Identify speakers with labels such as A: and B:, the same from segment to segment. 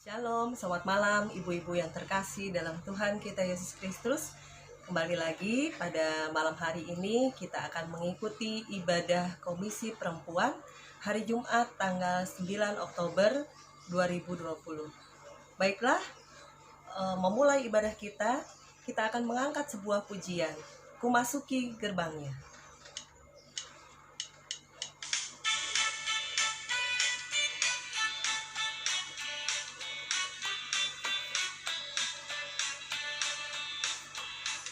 A: Shalom, selamat malam ibu-ibu yang terkasih dalam Tuhan kita Yesus Kristus. Kembali lagi pada malam hari ini kita akan mengikuti ibadah Komisi Perempuan hari Jumat tanggal 9 Oktober 2020. Baiklah, memulai ibadah kita akan mengangkat sebuah pujian, Ku Masuki Gerbangnya.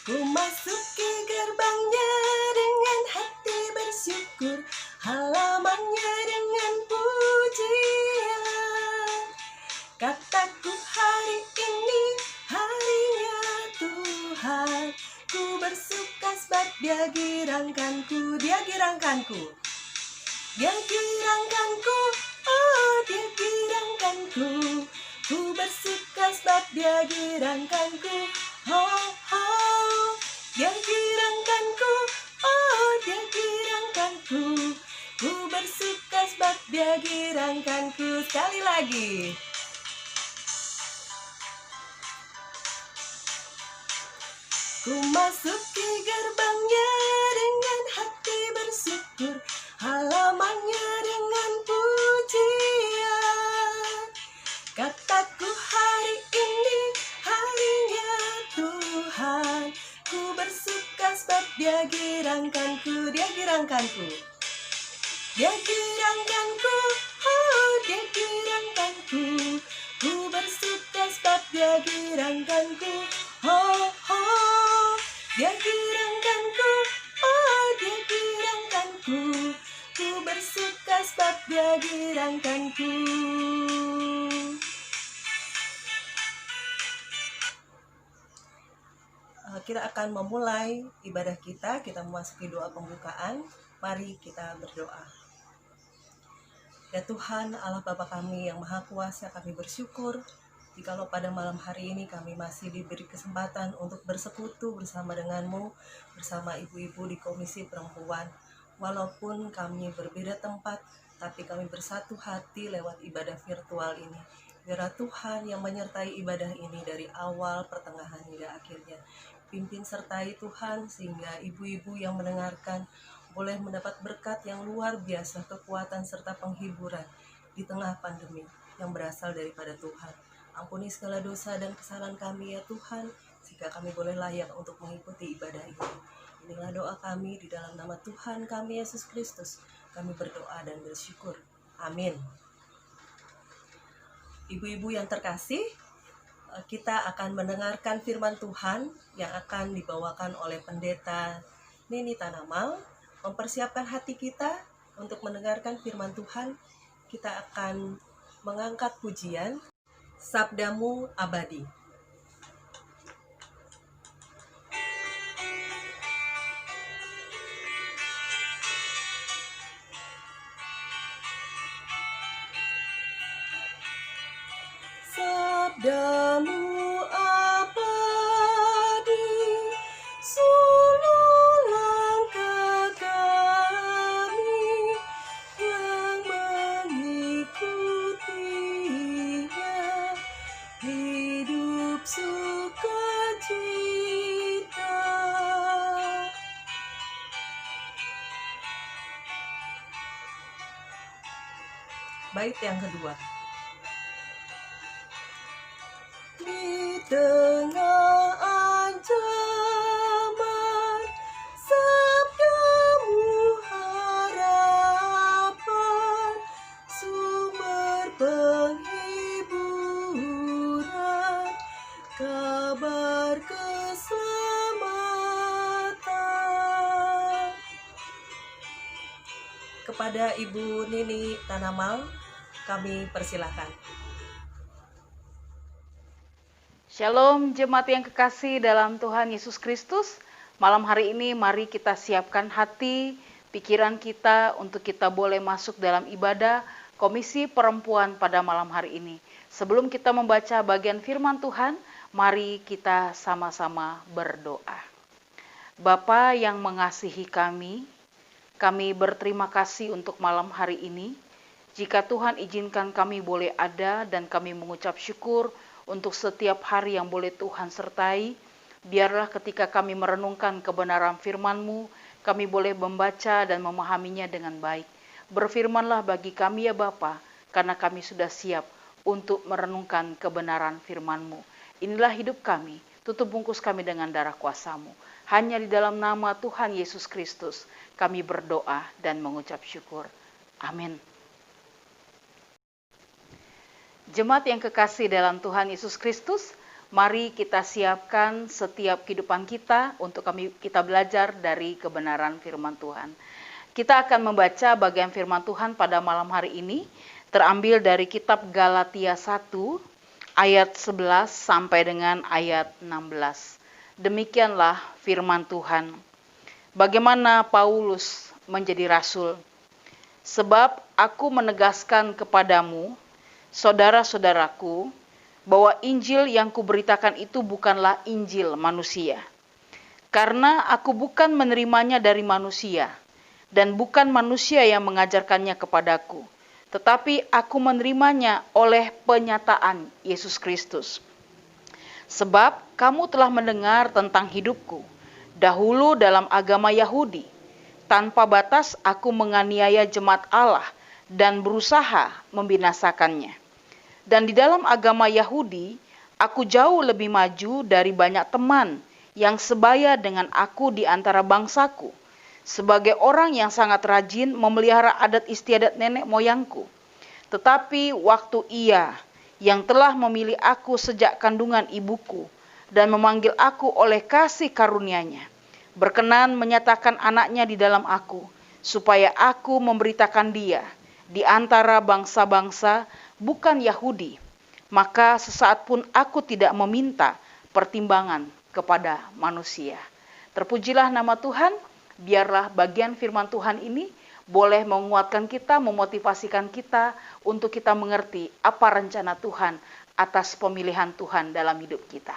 A: Ku masuki gerbangnya dengan hati bersyukur, halamannya dengan pujian. Kataku hari ini harinya Tuhan, ku bersuka sebab Dia girangkanku, Dia girangkanku, Dia girangkanku, oh Dia girangkanku. Ku bersuka sebab Dia girangkanku, oh oh. Dia girangkanku, oh Dia girangkanku. Ku bersuka sebab Dia girangkanku. Sekali lagi. Ku masuki gerbangnya dengan hati bersyukur, halamannya dengan pujian. Kataku hari ini harinya Tuhan, ku bersuka sebab Dia girangkanku, Dia girangkanku, Dia girangkanku, oh Dia girangkanku. Ku bersuka sebab Dia girangkanku, oh oh. Dia girangkanku, oh Dia girangkanku. Ku bersuka sebab Dia girangkanku. Kita akan memulai ibadah kita memasuki doa pembukaan. Mari kita berdoa. Ya Tuhan, Allah Bapa kami yang Maha Kuasa, kami bersyukur jikalau pada malam hari ini kami masih diberi kesempatan untuk bersekutu bersama denganmu, bersama ibu-ibu di Komisi Perempuan. Walaupun kami berbeda tempat, tapi kami bersatu hati lewat ibadah virtual ini. Biarlah Tuhan yang menyertai ibadah ini dari awal, pertengahan hingga akhirnya. Pimpin sertai Tuhan sehingga ibu-ibu yang mendengarkan boleh mendapat berkat yang luar biasa, kekuatan serta penghiburan di tengah pandemi yang berasal daripada Tuhan. Ampuni segala dosa dan kesalahan kami ya Tuhan, sehingga kami boleh layak untuk mengikuti ibadah ini. Inilah doa kami di dalam nama Tuhan kami Yesus Kristus. Kami berdoa dan bersyukur. Amin. Ibu-ibu yang terkasih, kita akan mendengarkan firman Tuhan yang akan dibawakan oleh Pendeta Nini Tanamal. Mempersiapkan hati kita untuk mendengarkan firman Tuhan, kita akan mengangkat pujian Sabdamu Abadi. Sabdamu abadi, suluh langkah kami yang mengikutinya, hidup sukacita. Bait yang kedua. Di tengah ancaman, sabdamu harapan, sumber penghiburan, kabar keselamatan. Kepada Ibu Nini Tanamal, kami persilakan.
B: Shalom jemaat yang kekasih dalam Tuhan Yesus Kristus. Malam hari ini mari kita siapkan hati, pikiran kita untuk kita boleh masuk dalam ibadah Komisi Perempuan pada malam hari ini. Sebelum kita membaca bagian firman Tuhan, mari kita sama-sama berdoa. Bapa yang mengasihi kami berterima kasih untuk malam hari ini. Jika Tuhan izinkan kami boleh ada dan kami mengucap syukur untuk setiap hari yang boleh Tuhan sertai, biarlah ketika kami merenungkan kebenaran firman-Mu, kami boleh membaca dan memahaminya dengan baik. Berfirmanlah bagi kami ya Bapa, karena kami sudah siap untuk merenungkan kebenaran firman-Mu. Inilah hidup kami, tutup bungkus kami dengan darah kuasa-Mu. Hanya di dalam nama Tuhan Yesus Kristus kami berdoa dan mengucap syukur. Amin. Jemaat yang kekasih dalam Tuhan Yesus Kristus, mari kita siapkan setiap kehidupan kita untuk kita belajar dari kebenaran firman Tuhan. Kita akan membaca bagian firman Tuhan pada malam hari ini, terambil dari kitab Galatia 1, ayat 11 sampai dengan ayat 16. Demikianlah firman Tuhan. Bagaimana Paulus menjadi rasul? Sebab aku menegaskan kepadamu, saudara-saudaraku, bahwa Injil yang kuberitakan itu bukanlah Injil manusia. Karena aku bukan menerimanya dari manusia, dan bukan manusia yang mengajarkannya kepadaku, tetapi aku menerimanya oleh penyataan Yesus Kristus. Sebab kamu telah mendengar tentang hidupku, dahulu dalam agama Yahudi. Tanpa batas aku menganiaya jemaat Allah dan berusaha membinasakannya. Dan di dalam agama Yahudi, aku jauh lebih maju dari banyak teman yang sebaya dengan aku di antara bangsaku, sebagai orang yang sangat rajin memelihara adat istiadat nenek moyangku. Tetapi waktu Ia yang telah memilih aku sejak kandungan ibuku dan memanggil aku oleh kasih karunia-Nya, berkenan menyatakan anaknya di dalam aku, supaya aku memberitakan Dia di antara bangsa-bangsa bukan Yahudi, maka sesaat pun aku tidak meminta pertimbangan kepada manusia. Terpujilah nama Tuhan, biarlah bagian firman Tuhan ini boleh menguatkan kita, memotivasikan kita untuk kita mengerti apa rencana Tuhan atas pemilihan Tuhan dalam hidup kita.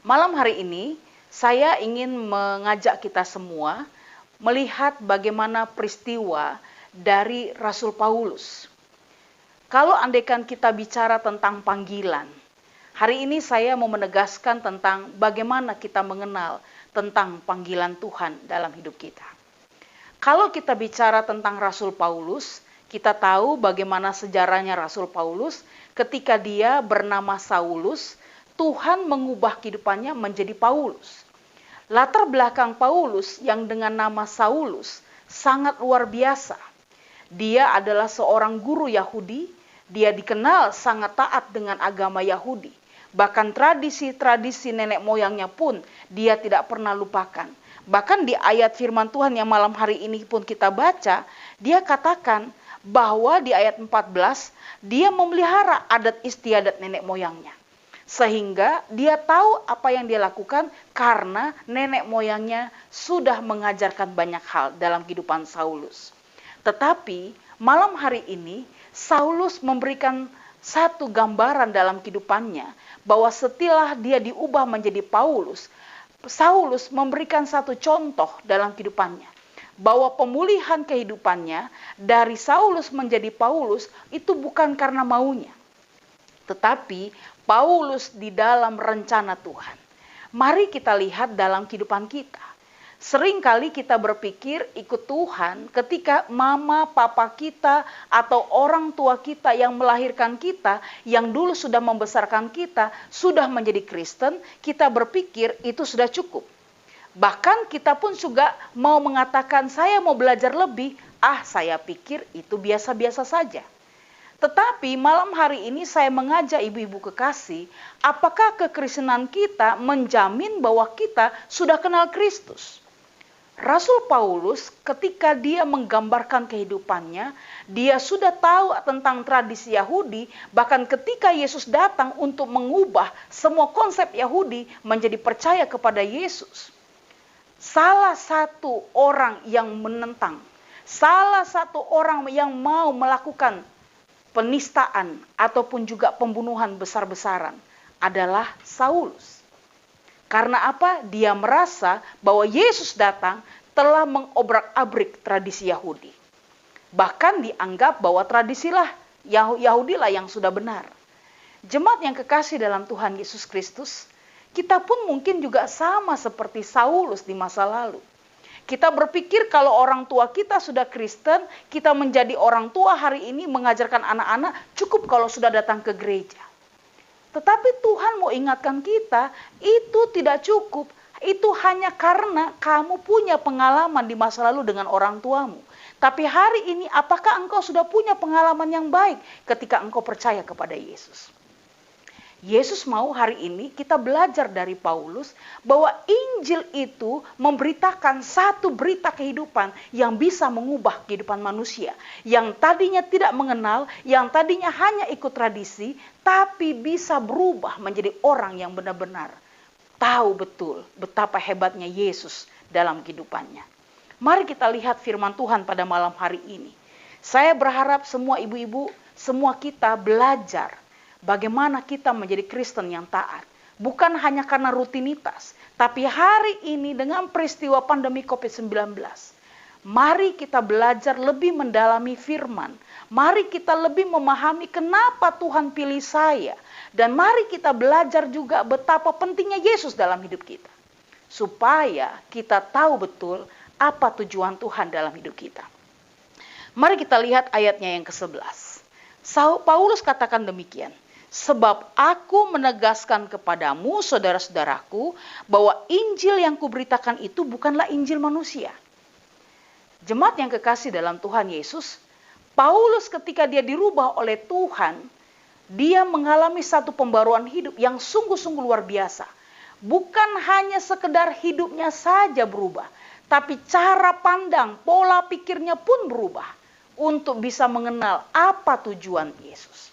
B: Malam hari ini, saya ingin mengajak kita semua melihat bagaimana peristiwa dari Rasul Paulus. Kalau andaikan kita bicara tentang panggilan, hari ini saya mau menegaskan tentang bagaimana kita mengenal tentang panggilan Tuhan dalam hidup kita. Kalau kita bicara tentang Rasul Paulus, kita tahu bagaimana sejarahnya Rasul Paulus. Ketika dia bernama Saulus, Tuhan mengubah kehidupannya menjadi Paulus. Latar belakang Paulus yang dengan nama Saulus sangat luar biasa. Dia adalah seorang guru Yahudi. Dia dikenal sangat taat dengan agama Yahudi. Bahkan tradisi-tradisi nenek moyangnya pun dia tidak pernah lupakan. Bahkan di ayat firman Tuhan yang malam hari ini pun kita baca, dia katakan bahwa di ayat 14, dia memelihara adat istiadat nenek moyangnya. Sehingga dia tahu apa yang dia lakukan karena nenek moyangnya sudah mengajarkan banyak hal dalam kehidupan Saulus. Tetapi malam hari ini Saulus memberikan satu gambaran dalam kehidupannya bahwa setelah dia diubah menjadi Paulus, Saulus memberikan satu contoh dalam kehidupannya bahwa pemulihan kehidupannya dari Saulus menjadi Paulus itu bukan karena maunya, tetapi Paulus di dalam rencana Tuhan. Mari kita lihat dalam kehidupan kita. Seringkali kita berpikir ikut Tuhan ketika mama, papa kita, atau orang tua kita yang melahirkan kita, yang dulu sudah membesarkan kita, sudah menjadi Kristen, kita berpikir itu sudah cukup. Bahkan kita pun juga mau mengatakan saya mau belajar lebih, saya pikir itu biasa-biasa saja. Tetapi malam hari ini saya mengajak ibu-ibu kekasih, apakah kekristenan kita menjamin bahwa kita sudah kenal Kristus? Rasul Paulus ketika dia menggambarkan kehidupannya, dia sudah tahu tentang tradisi Yahudi, bahkan ketika Yesus datang untuk mengubah semua konsep Yahudi menjadi percaya kepada Yesus. Salah satu orang yang menentang, salah satu orang yang mau melakukan penistaan ataupun juga pembunuhan besar-besaran adalah Saulus. Karena apa? Dia merasa bahwa Yesus datang telah mengobrak-abrik tradisi Yahudi. Bahkan dianggap bahwa tradisilah Yahudilah yang sudah benar. Jemaat yang kekasih dalam Tuhan Yesus Kristus, kita pun mungkin juga sama seperti Saulus di masa lalu. Kita berpikir kalau orang tua kita sudah Kristen, kita menjadi orang tua hari ini mengajarkan anak-anak cukup kalau sudah datang ke gereja. Tetapi Tuhan mau ingatkan kita, itu tidak cukup. Itu hanya karena kamu punya pengalaman di masa lalu dengan orang tuamu. Tapi hari ini apakah engkau sudah punya pengalaman yang baik ketika engkau percaya kepada Yesus? Yesus mau hari ini kita belajar dari Paulus bahwa Injil itu memberitakan satu berita kehidupan yang bisa mengubah kehidupan manusia. Yang tadinya tidak mengenal, yang tadinya hanya ikut tradisi, tapi bisa berubah menjadi orang yang benar-benar tahu betul betapa hebatnya Yesus dalam kehidupannya. Mari kita lihat firman Tuhan pada malam hari ini. Saya berharap semua ibu-ibu, semua kita belajar bagaimana kita menjadi Kristen yang taat. Bukan hanya karena rutinitas, tapi hari ini dengan peristiwa pandemi COVID-19. Mari kita belajar lebih mendalami firman. Mari kita lebih memahami kenapa Tuhan pilih saya. Dan mari kita belajar juga betapa pentingnya Yesus dalam hidup kita. Supaya kita tahu betul apa tujuan Tuhan dalam hidup kita. Mari kita lihat ayatnya yang ke-11. Paulus katakan demikian. Sebab aku menegaskan kepadamu, saudara-saudaraku, bahwa Injil yang kuberitakan itu bukanlah Injil manusia. Jemaat yang kekasih dalam Tuhan Yesus, Paulus ketika dia dirubah oleh Tuhan, dia mengalami satu pembaruan hidup yang sungguh-sungguh luar biasa. Bukan hanya sekedar hidupnya saja berubah, tapi cara pandang, pola pikirnya pun berubah untuk bisa mengenal apa tujuan Yesus.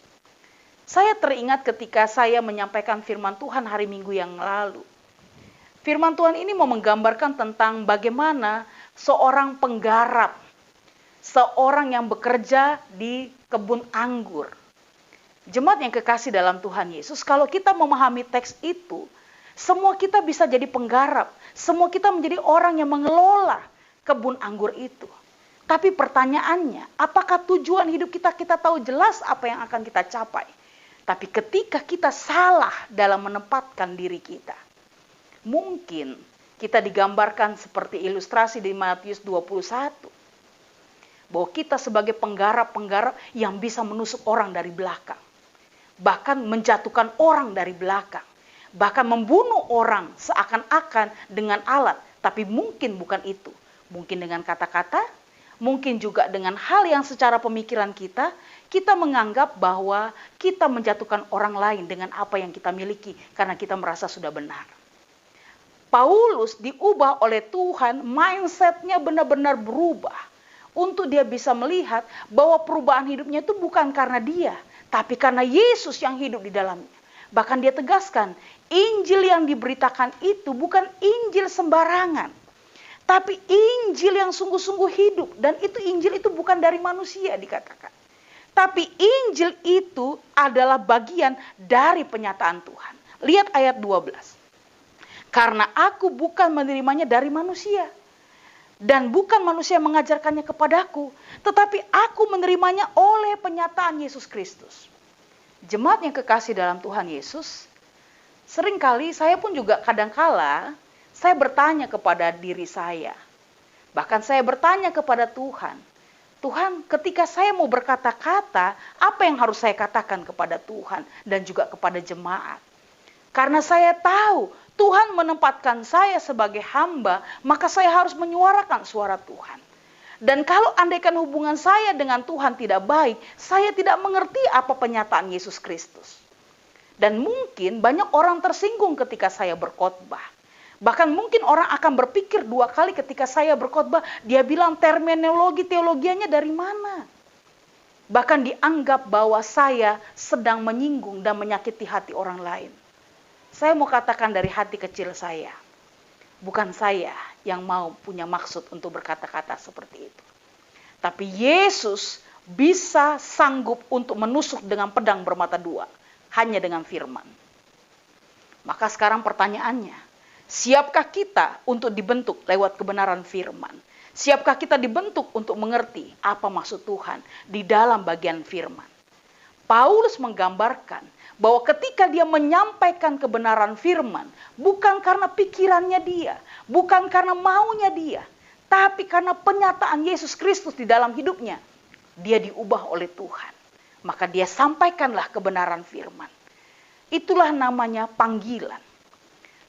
B: Saya teringat ketika saya menyampaikan firman Tuhan hari Minggu yang lalu. Firman Tuhan ini mau menggambarkan tentang bagaimana seorang penggarap, seorang yang bekerja di kebun anggur. Jemaat yang kekasih dalam Tuhan Yesus, kalau kita memahami teks itu, semua kita bisa jadi penggarap, semua kita menjadi orang yang mengelola kebun anggur itu. Tapi pertanyaannya, apakah tujuan hidup kita tahu jelas apa yang akan kita capai? Tapi ketika kita salah dalam menempatkan diri kita, mungkin kita digambarkan seperti ilustrasi di Matius 21. Bahwa kita sebagai penggarap-penggarap yang bisa menusuk orang dari belakang. Bahkan menjatuhkan orang dari belakang. Bahkan membunuh orang seakan-akan dengan alat. Tapi mungkin bukan itu. Mungkin dengan kata-kata, mungkin juga dengan hal yang secara pemikiran kita menganggap bahwa kita menjatuhkan orang lain dengan apa yang kita miliki karena kita merasa sudah benar. Paulus diubah oleh Tuhan, mindsetnya benar-benar berubah. Untuk dia bisa melihat bahwa perubahan hidupnya itu bukan karena dia, tapi karena Yesus yang hidup di dalamnya. Bahkan dia tegaskan, Injil yang diberitakan itu bukan Injil sembarangan. Tapi Injil yang sungguh-sungguh hidup. Dan itu Injil itu bukan dari manusia dikatakan. Tapi Injil itu adalah bagian dari penyataan Tuhan. Lihat ayat 12. Karena aku bukan menerimanya dari manusia. Dan bukan manusia mengajarkannya kepadaku. Tetapi aku menerimanya oleh penyataan Yesus Kristus. Jemaat yang kekasih dalam Tuhan Yesus. Seringkali saya pun juga kadangkala saya bertanya kepada diri saya. Bahkan saya bertanya kepada Tuhan. Tuhan, ketika saya mau berkata-kata, apa yang harus saya katakan kepada Tuhan dan juga kepada jemaat? Karena saya tahu Tuhan menempatkan saya sebagai hamba, maka saya harus menyuarakan suara Tuhan. Dan kalau andaikan hubungan saya dengan Tuhan tidak baik, saya tidak mengerti apa penyataan Yesus Kristus. Dan mungkin banyak orang tersinggung ketika saya berkhotbah. Bahkan mungkin orang akan berpikir dua kali ketika saya berkhotbah, dia bilang terminologi teologianya dari mana? Bahkan dianggap bahwa saya sedang menyinggung dan menyakiti hati orang lain. Saya mau katakan dari hati kecil saya, bukan saya yang mau punya maksud untuk berkata-kata seperti itu. Tapi Yesus bisa sanggup untuk menusuk dengan pedang bermata dua, hanya dengan firman. Maka sekarang pertanyaannya, siapkah kita untuk dibentuk lewat kebenaran firman? Siapkah kita dibentuk untuk mengerti apa maksud Tuhan di dalam bagian firman? Paulus menggambarkan bahwa ketika dia menyampaikan kebenaran firman, bukan karena pikirannya dia, bukan karena maunya dia, tapi karena penyataan Yesus Kristus di dalam hidupnya, dia diubah oleh Tuhan. Maka dia sampaikanlah kebenaran firman. Itulah namanya panggilan.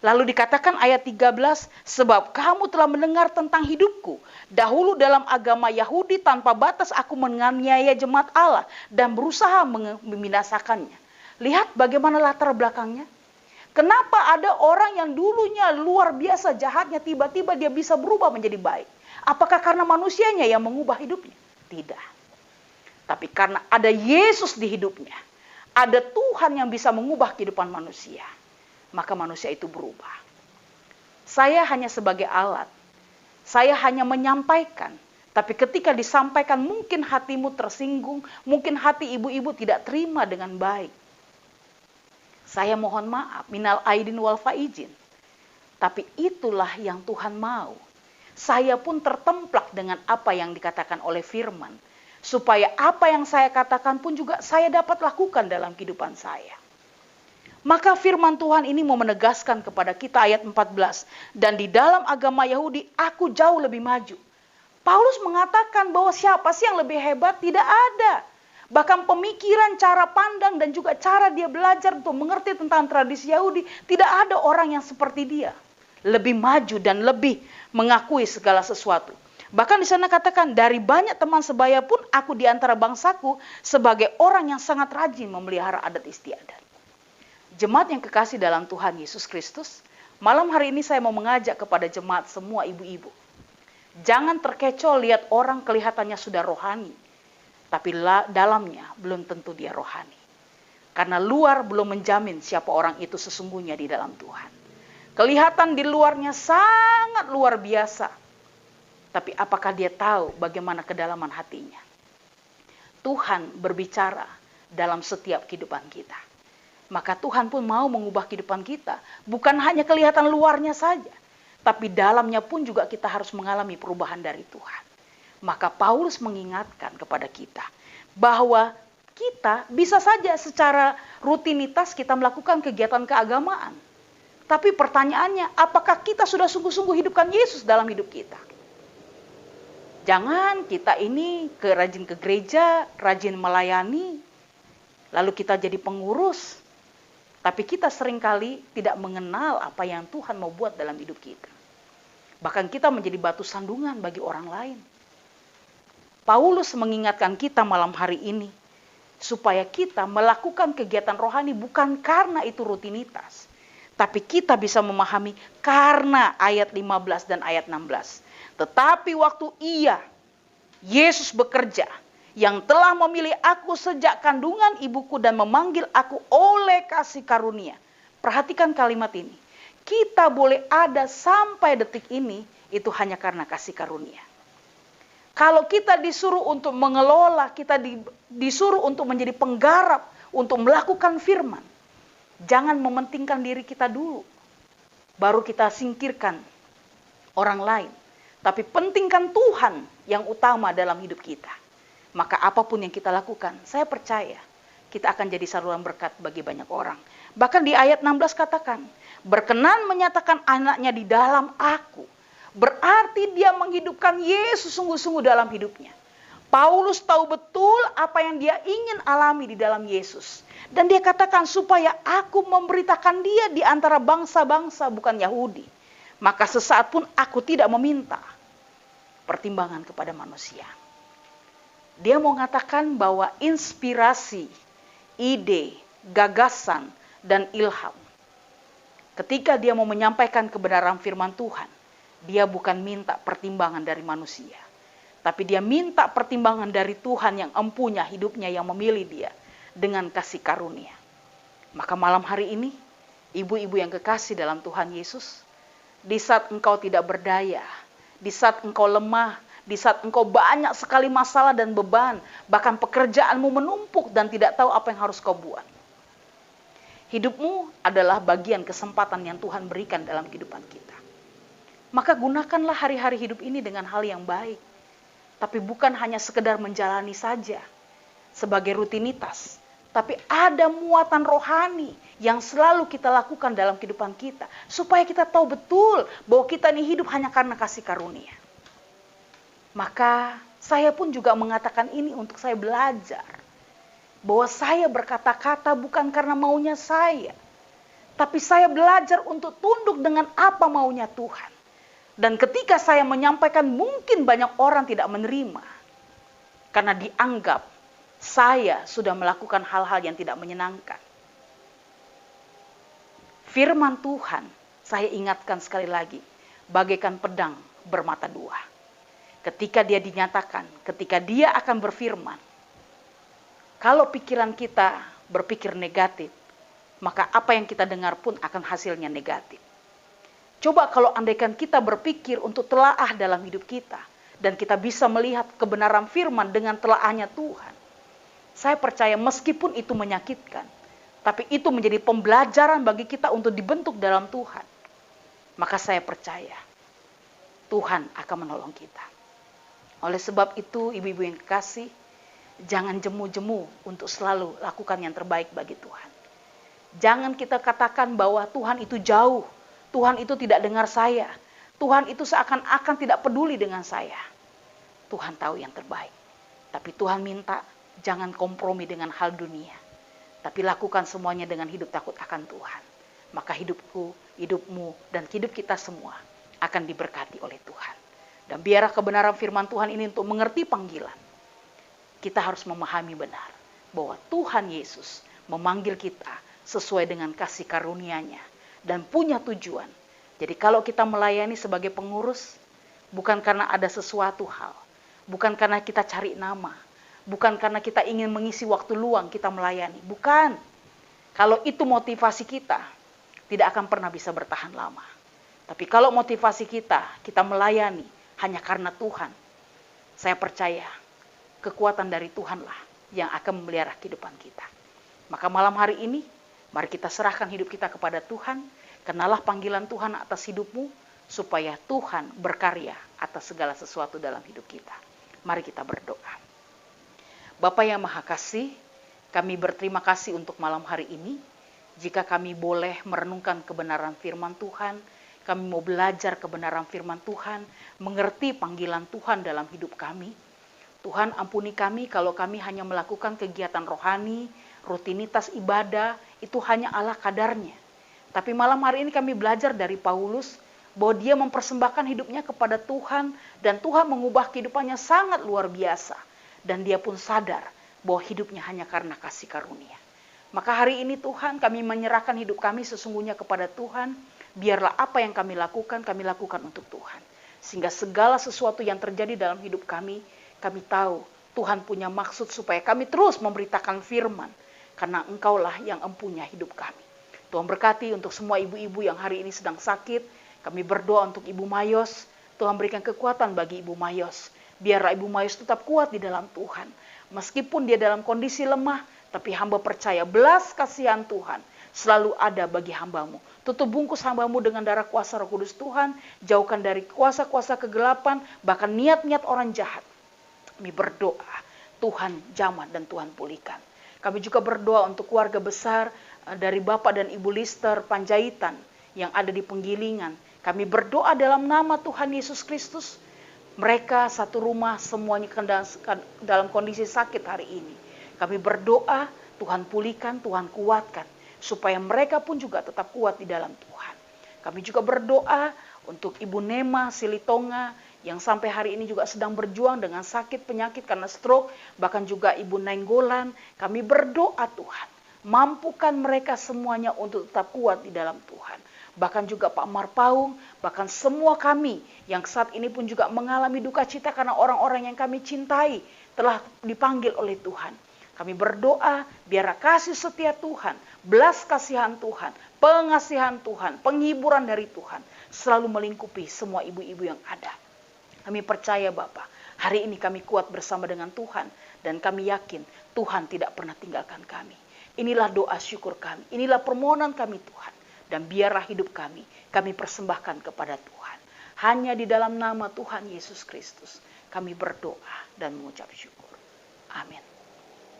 B: Lalu dikatakan ayat 13, sebab kamu telah mendengar tentang hidupku. Dahulu dalam agama Yahudi tanpa batas aku menganiaya jemaat Allah dan berusaha membinasakannya. Lihat bagaimana latar belakangnya. Kenapa ada orang yang dulunya luar biasa jahatnya, tiba-tiba dia bisa berubah menjadi baik? Apakah karena manusianya yang mengubah hidupnya? Tidak. Tapi karena ada Yesus di hidupnya. Ada Tuhan yang bisa mengubah kehidupan manusia. Maka manusia itu berubah. Saya hanya sebagai alat. Saya hanya menyampaikan. Tapi ketika disampaikan mungkin hatimu tersinggung. Mungkin hati ibu-ibu tidak terima dengan baik. Saya mohon maaf. Minal aidin wal faizin. Tapi itulah yang Tuhan mau. Saya pun tertemplak dengan apa yang dikatakan oleh firman. Supaya apa yang saya katakan pun juga saya dapat lakukan dalam kehidupan saya. Maka firman Tuhan ini mau menegaskan kepada kita ayat 14. Dan di dalam agama Yahudi aku jauh lebih maju. Paulus mengatakan bahwa siapa sih yang lebih hebat? Tidak ada. Bahkan pemikiran, cara pandang dan juga cara dia belajar untuk mengerti tentang tradisi Yahudi. Tidak ada orang yang seperti dia. Lebih maju dan lebih mengakui segala sesuatu. Bahkan di sana katakan dari banyak teman sebaya pun aku di antara bangsaku sebagai orang yang sangat rajin memelihara adat istiadat. Jemaat yang kekasih dalam Tuhan Yesus Kristus, malam hari ini saya mau mengajak kepada jemaat semua ibu-ibu. Jangan terkecoh lihat orang kelihatannya sudah rohani, tapi dalamnya belum tentu dia rohani. Karena luar belum menjamin siapa orang itu sesungguhnya di dalam Tuhan. Kelihatan di luarnya sangat luar biasa, tapi apakah dia tahu bagaimana kedalaman hatinya? Tuhan berbicara dalam setiap kehidupan kita. Maka Tuhan pun mau mengubah kehidupan kita. Bukan hanya kelihatan luarnya saja. Tapi dalamnya pun juga kita harus mengalami perubahan dari Tuhan. Maka Paulus mengingatkan kepada kita. Bahwa kita bisa saja secara rutinitas kita melakukan kegiatan keagamaan. Tapi pertanyaannya, apakah kita sudah sungguh-sungguh hidupkan Yesus dalam hidup kita? Jangan kita ini rajin ke gereja, rajin melayani. Lalu kita jadi pengurus. Tapi kita seringkali tidak mengenal apa yang Tuhan mau buat dalam hidup kita. Bahkan kita menjadi batu sandungan bagi orang lain. Paulus mengingatkan kita malam hari ini. Supaya kita melakukan kegiatan rohani bukan karena itu rutinitas. Tapi kita bisa memahami karena ayat 15 dan ayat 16. Tetapi waktu Yesus bekerja. Yang telah memilih aku sejak kandungan ibuku dan memanggil aku oleh kasih karunia. Perhatikan kalimat ini. Kita boleh ada sampai detik ini, itu hanya karena kasih karunia. Kalau kita disuruh untuk mengelola, kita disuruh untuk menjadi penggarap, untuk melakukan firman. Jangan mementingkan diri kita dulu. Baru kita singkirkan orang lain. Tapi pentingkan Tuhan yang utama dalam hidup kita. Maka apapun yang kita lakukan, saya percaya kita akan jadi saluran berkat bagi banyak orang. Bahkan di ayat 16 katakan, berkenan menyatakan anaknya di dalam aku. Berarti dia menghidupkan Yesus sungguh-sungguh dalam hidupnya. Paulus tahu betul apa yang dia ingin alami di dalam Yesus. Dan dia katakan supaya aku memberitakan dia di antara bangsa-bangsa bukan Yahudi. Maka sesaat pun aku tidak meminta pertimbangan kepada manusia. Dia mau mengatakan bahwa inspirasi, ide, gagasan, dan ilham. Ketika dia mau menyampaikan kebenaran firman Tuhan, dia bukan minta pertimbangan dari manusia. Tapi dia minta pertimbangan dari Tuhan yang empunya hidupnya, yang memilih dia dengan kasih karunia. Maka malam hari ini, ibu-ibu yang kekasih dalam Tuhan Yesus, di saat engkau tidak berdaya, di saat engkau lemah, di saat engkau banyak sekali masalah dan beban, bahkan pekerjaanmu menumpuk dan tidak tahu apa yang harus kau buat. Hidupmu adalah bagian kesempatan yang Tuhan berikan dalam kehidupan kita. Maka gunakanlah hari-hari hidup ini dengan hal yang baik. Tapi bukan hanya sekedar menjalani saja sebagai rutinitas. Tapi ada muatan rohani yang selalu kita lakukan dalam kehidupan kita. Supaya kita tahu betul bahwa kita ini hidup hanya karena kasih karunia. Maka saya pun juga mengatakan ini untuk saya belajar. Bahwa saya berkata-kata bukan karena maunya saya. Tapi saya belajar untuk tunduk dengan apa maunya Tuhan. Dan ketika saya menyampaikan mungkin banyak orang tidak menerima. Karena dianggap saya sudah melakukan hal-hal yang tidak menyenangkan. Firman Tuhan, saya ingatkan sekali lagi, bagaikan pedang bermata dua. Ketika dia dinyatakan, ketika dia akan berfirman, kalau pikiran kita berpikir negatif, maka apa yang kita dengar pun akan hasilnya negatif. Coba kalau andaikan kita berpikir untuk telaah dalam hidup kita, dan kita bisa melihat kebenaran firman dengan telaahnya Tuhan. Saya percaya meskipun itu menyakitkan, tapi itu menjadi pembelajaran bagi kita untuk dibentuk dalam Tuhan. Maka saya percaya Tuhan akan menolong kita. Oleh sebab itu, ibu-ibu yang kekasih, jangan jemu-jemu untuk selalu lakukan yang terbaik bagi Tuhan. Jangan kita katakan bahwa Tuhan itu jauh, Tuhan itu tidak dengar saya, Tuhan itu seakan-akan tidak peduli dengan saya. Tuhan tahu yang terbaik. Tapi Tuhan minta jangan kompromi dengan hal dunia. Tapi lakukan semuanya dengan hidup takut akan Tuhan. Maka hidupku, hidupmu, dan hidup kita semua akan diberkati oleh Tuhan. Dan biarlah kebenaran firman Tuhan ini untuk mengerti panggilan. Kita harus memahami benar bahwa Tuhan Yesus memanggil kita sesuai dengan kasih karunia-Nya dan punya tujuan. Jadi kalau kita melayani sebagai pengurus, bukan karena ada sesuatu hal, bukan karena kita cari nama, bukan karena kita ingin mengisi waktu luang kita melayani, bukan. Kalau itu motivasi kita, tidak akan pernah bisa bertahan lama. Tapi kalau motivasi kita melayani hanya karena Tuhan, saya percaya kekuatan dari Tuhanlah yang akan memelihara kehidupan kita. Maka malam hari ini, mari kita serahkan hidup kita kepada Tuhan. Kenalah panggilan Tuhan atas hidupmu, supaya Tuhan berkarya atas segala sesuatu dalam hidup kita. Mari kita berdoa. Bapa yang Maha Kasih, kami berterima kasih untuk malam hari ini. Jika kami boleh merenungkan kebenaran firman Tuhan, kami mau belajar kebenaran firman Tuhan, mengerti panggilan Tuhan dalam hidup kami. Tuhan ampuni kami kalau kami hanya melakukan kegiatan rohani, rutinitas ibadah, itu hanya ala kadarnya. Tapi malam hari ini kami belajar dari Paulus, bahwa dia mempersembahkan hidupnya kepada Tuhan, dan Tuhan mengubah kehidupannya sangat luar biasa. Dan dia pun sadar bahwa hidupnya hanya karena kasih karunia. Maka hari ini Tuhan, kami menyerahkan hidup kami sesungguhnya kepada Tuhan. Biarlah apa yang kami lakukan untuk Tuhan. Sehingga segala sesuatu yang terjadi dalam hidup kami tahu Tuhan punya maksud supaya kami terus memberitakan firman. Karena Engkaulah yang empunya hidup kami. Tuhan berkati untuk semua ibu-ibu yang hari ini sedang sakit. Kami berdoa untuk Ibu Mayos. Tuhan berikan kekuatan bagi Ibu Mayos. Biarlah Ibu Mayos tetap kuat di dalam Tuhan. Meskipun dia dalam kondisi lemah, tapi hamba percaya belas kasihan Tuhan selalu ada bagi hambamu. Tutup bungkus hambamu dengan darah kuasa Roh Kudus Tuhan. Jauhkan dari kuasa-kuasa kegelapan, bahkan niat-niat orang jahat. Kami berdoa, Tuhan jamah dan Tuhan pulihkan. Kami juga berdoa untuk keluarga besar dari Bapak dan Ibu Lister Panjaitan yang ada di Penggilingan. Kami berdoa dalam nama Tuhan Yesus Kristus. Mereka satu rumah semuanya dalam kondisi sakit hari ini. Kami berdoa Tuhan pulihkan, Tuhan kuatkan. Supaya mereka pun juga tetap kuat di dalam Tuhan. Kami juga berdoa untuk Ibu Nema Silitonga yang sampai hari ini juga sedang berjuang dengan sakit penyakit karena stroke. Bahkan juga Ibu Nenggolan. Kami berdoa Tuhan, mampukan mereka semuanya untuk tetap kuat di dalam Tuhan. Bahkan juga Pak Marpaung, bahkan semua kami yang saat ini pun juga mengalami duka cita karena orang-orang yang kami cintai telah dipanggil oleh Tuhan. Kami berdoa biar kasih setia Tuhan, belas kasihan Tuhan, pengasihan Tuhan, penghiburan dari Tuhan selalu melingkupi semua ibu-ibu yang ada. Kami percaya Bapa, hari ini kami kuat bersama dengan Tuhan dan kami yakin Tuhan tidak pernah tinggalkan kami. Inilah doa syukur kami, inilah permohonan kami Tuhan. Dan biarlah hidup kami persembahkan kepada Tuhan. Hanya di dalam nama Tuhan Yesus Kristus kami berdoa dan mengucap syukur. Amin.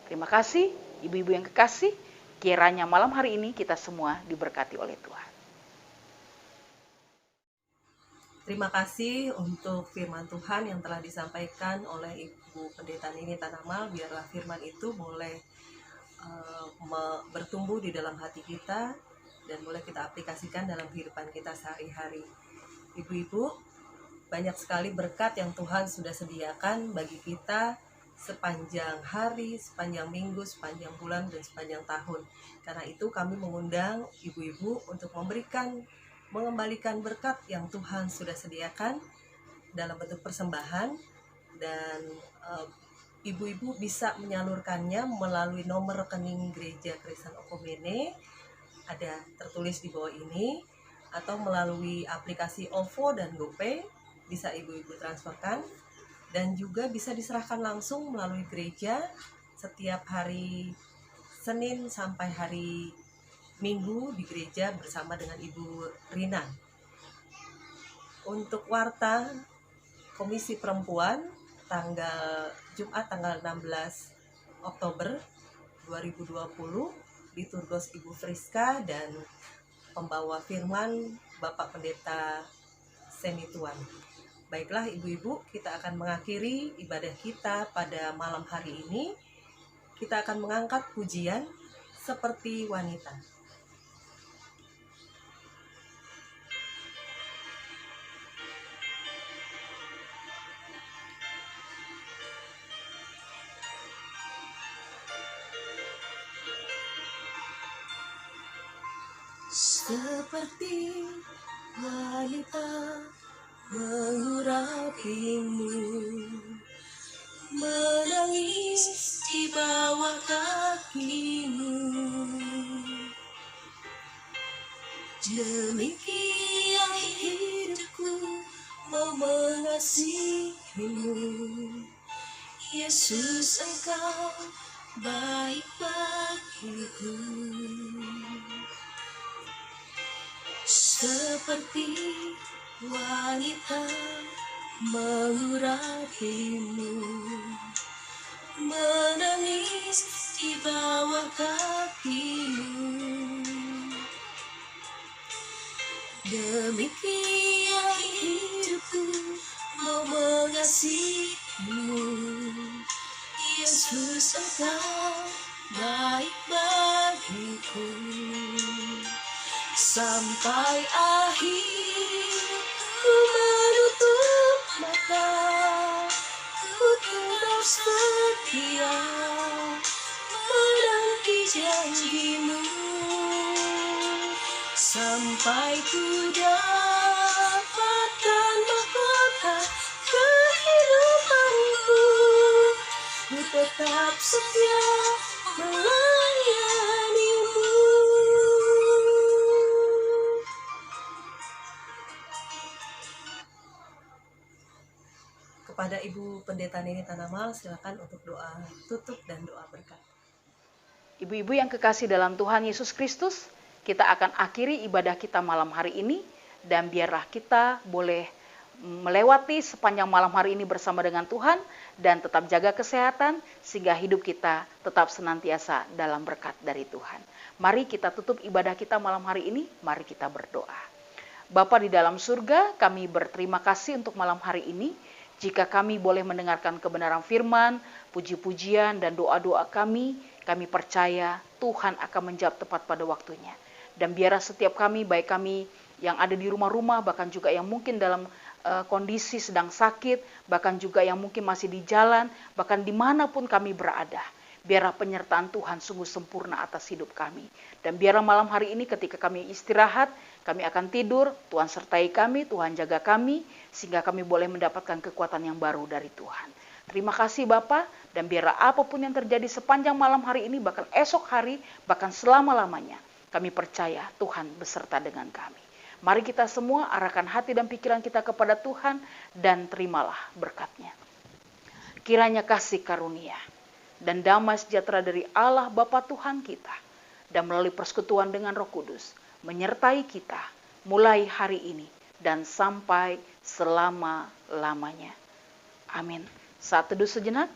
B: Terima kasih ibu-ibu yang kekasih. Kiranya malam hari ini kita semua diberkati oleh Tuhan.
A: Terima kasih untuk firman Tuhan yang telah disampaikan oleh Ibu Pendeta Nini Tanamal. Biarlah firman itu boleh bertumbuh di dalam hati kita dan boleh kita aplikasikan dalam kehidupan kita sehari-hari. Ibu-ibu, banyak sekali berkat yang Tuhan sudah sediakan bagi kita sepanjang hari, sepanjang minggu, sepanjang bulan, dan sepanjang tahun. Karena itu kami mengundang ibu-ibu untuk mengembalikan berkat yang Tuhan sudah sediakan dalam bentuk persembahan, dan ibu-ibu bisa menyalurkannya melalui nomor rekening Gereja Kristen Okomene, ada tertulis di bawah ini, atau melalui aplikasi OVO dan GoPay bisa ibu-ibu transferkan, dan juga bisa diserahkan langsung melalui gereja setiap hari Senin sampai hari Minggu di gereja bersama dengan Ibu Rina. Untuk warta Komisi Perempuan Jumat tanggal 16 Oktober 2020 liturgos Ibu Friska dan pembawa firman Bapak Pendeta Senituan. Baiklah ibu-ibu, kita akan mengakhiri ibadah kita pada malam hari ini. Kita akan mengangkat pujian seperti wanita. Seperti wanita mengurapimu, menangis di bawah kakimu. Demikian hidupku mau mengasihimu. Yesus, Engkau baik bagiku. Seperti wanita mengurapimu, menangis di bawah kakimu. Demikian hidupku mau mengasihimu. Yesus, Engkau baik bagiku. Sampai akhir ku menutup mata, ku tetap setia menanti janjimu. Sampai ku dapatkan mahkota kehidupanku, ku tetap setia melayanimu. Kepada Ibu Pendeta Nini Tanamal, silakan untuk doa tutup dan doa berkat.
B: Ibu-ibu yang kekasih dalam Tuhan Yesus Kristus, kita akan akhiri ibadah kita malam hari ini, dan biarlah kita boleh melewati sepanjang malam hari ini bersama dengan Tuhan, dan tetap jaga kesehatan, sehingga hidup kita tetap senantiasa dalam berkat dari Tuhan. Mari kita tutup ibadah kita malam hari ini, mari kita berdoa. Bapa di dalam surga, kami berterima kasih untuk malam hari ini. Jika kami boleh mendengarkan kebenaran firman, puji-pujian dan doa-doa kami percaya Tuhan akan menjawab tepat pada waktunya. Dan biarlah setiap kami, baik kami yang ada di rumah-rumah, bahkan juga yang mungkin dalam kondisi sedang sakit, bahkan juga yang mungkin masih di jalan, bahkan dimanapun kami berada, biarlah penyertaan Tuhan sungguh sempurna atas hidup kami. Dan biarlah malam hari ini ketika kami istirahat, kami akan tidur, Tuhan sertai kami, Tuhan jaga kami, sehingga kami boleh mendapatkan kekuatan yang baru dari Tuhan. Terima kasih Bapa, dan biarlah apapun yang terjadi sepanjang malam hari ini, bahkan esok hari, bahkan selama-lamanya, kami percaya Tuhan beserta dengan kami. Mari kita semua arahkan hati dan pikiran kita kepada Tuhan, dan terimalah berkat-Nya. Kiranya kasih karunia dan damai sejahtera dari Allah Bapa Tuhan kita, dan melalui persekutuan dengan Roh Kudus, menyertai kita mulai hari ini dan sampai selama-lamanya. Amin. Saat teduh sejenak.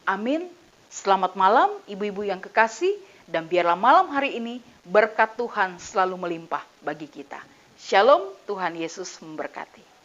B: Amin. Selamat malam ibu-ibu yang kekasih, dan biarlah malam hari ini berkat Tuhan selalu melimpah bagi kita. Shalom, Tuhan Yesus memberkati.